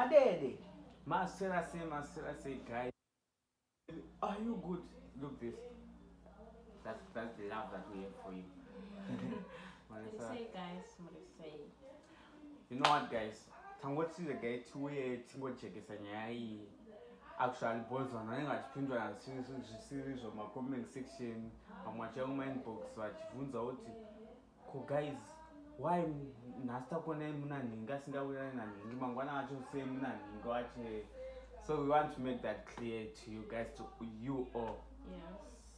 Madede. Maswera say, guys. Are you good? Look this. That's the love that we have for you. What do you say, guys? What do you say? You know what, guys? Tangoti the guy to tingochekesa nenyaya. Actually, boys on ngachipindwa na series of my comment section, amwacha my inbox vachibvunza kuti ko guys, why nasta kone muna ninga singawira na ningi mangwana acho say muna ninga wache. So we want to make that clear to you guys, to you all. Yes.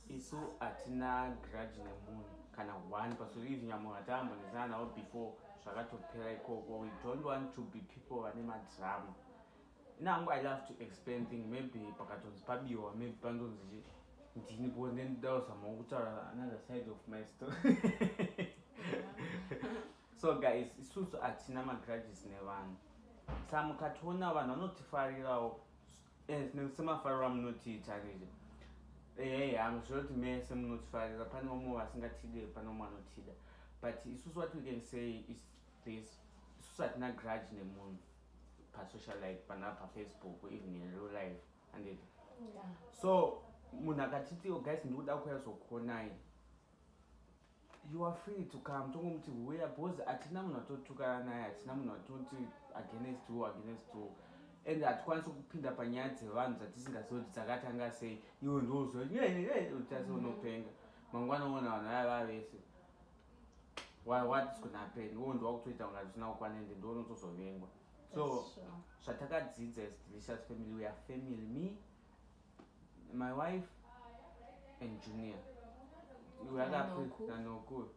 Isu atina grudge nemunhu kana one person if nyamuhatamba nizana before zvakatopera ikoko. We don't want to be people vane madrama. Now I love to explain things. Maybe pakatonzi pabiwa, maybe pandonzi ndini because then those are another side of my story. So guys, isusu atina grudges nevanhu. Samukatona vanhu vanotifarirawo semafariro amunotiita riri. I'm sure to me some notified pane vamwe vasingatide pane vamwe vanotida. But isusu what we can say is this: isusu hatina grudge nemunhu pasocial life, pana pafacebook or even in real life. And it, so munhu akatiti guys ndikuda kuyazokuonai, you are free to come tongomuti uya because hatina munhu atotukana naye, hatina munhu atoti against you. And hatikwanisi kupinda panyaya dzevanhu dzatisingazivi kuti dzakatanga sei. Iwe ndozutasi unopenga mangwana uona vanhu vaya vese what is gonna happen. Iwo ndowakutoita kunga zvisina kukwana ende ndonotozovengwa. So zvatakadzidza as delicious family, we are family, me, my wife and Junior. We are Nanoku.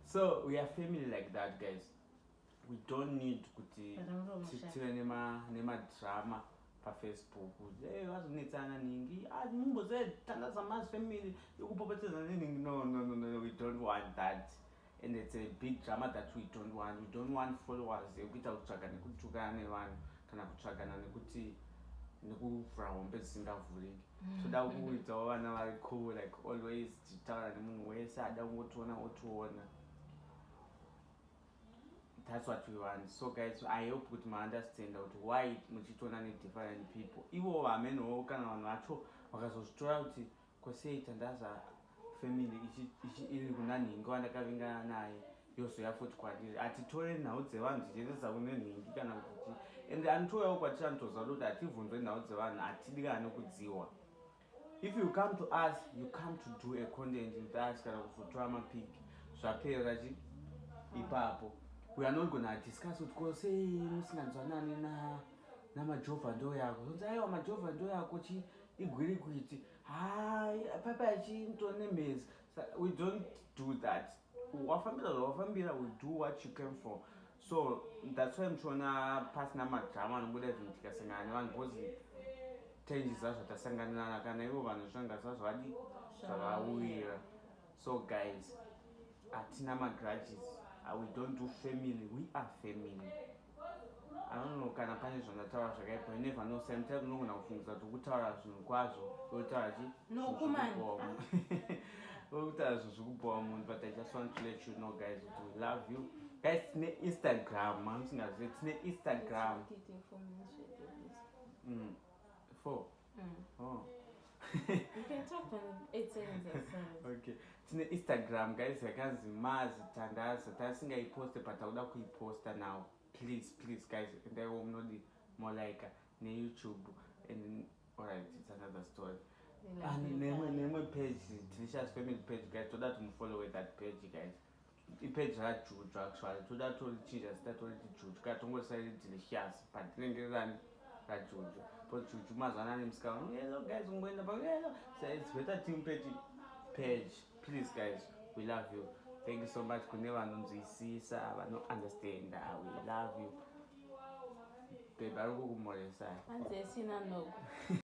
So we are family like that, guys. We don't need kuti tive nema drama pa Facebook. Vazonetsana ningi. Mumbozetandasa mas family yokupopetedza neningi. No, we don't want that. And it's a big drama that we don't want. We don't want followers ekuita kutsvaga nekutukana nevanhu kana kutsvagana nekuti nekuvhura hombe dzisingavhuriki. Toda kuitawo vana vari cool, like always tichitaura nemunhu wese ada kungotiona otiona. That's what we want. So guys, I hope kuti understand why muchitona different people. Ivo vamenowo kana vanhu vacho vakazozvitora kuti kwasei tandaza family ichi iri kuna nhingi wandakavingana naye yozoya futi kwatiri. Hatitore nhau dzevanhu tichiendesa kune nhingi kana kuti ende anotouyawo kwatiri anotoziva kuti hativhunzwe nhau dzevanhu, hatidi kana nokudziwa. If you come to us, you come to do a content with us kana kuzotora mapiki. Zvapera ipapo. We are not gonna discuss with ko sei musinganzwanani namajovha ndo yako. Zonzi aiwa majovha ndo yako chi igwiri kuiti. Hai papa achintone mezi. We don't do that. Wafambira, we do what you came for. So that's why mchona pasina madrama nobuda zvinhu tikasangana nevanhu because changes zazvo tasangana kana ivo vanhu zvanga zvazvadi zvakawira. So guys, hatina grudges. We don't do family, we are family. I don't know kana pane zvandataura zvakaipa. You never know, sometimes unogona kufungisa kuti kutaura zvinhu kwazvo wotaura chi wokutaura zvinhu zvikubowa munhu. But I just want to let you know guys that we love you guys. Tine Instagram, musingazivi tine Instagram 4 Oh. You can talk on 8 seconds or so. Okay. Tine Instagram guys yakanzi Tandaza. Tasingaiposte but tauda kuiposta now. Please guys, and I will not more like YouTube and alright, it's another story. And name page, Delicious Family page guys, so that you follow with that page guys. The page had Juju actually, so that all cheaters, that all Juju. Got to go say Delicious, but then Juju. But Juju mazana names count. Hello guys, I'm going to so it's better team page. Please guys, we love you. Thank you so much. Kuneva nonzwisisa, but no understand. We love you. Baby, I will go more inside. And they see no.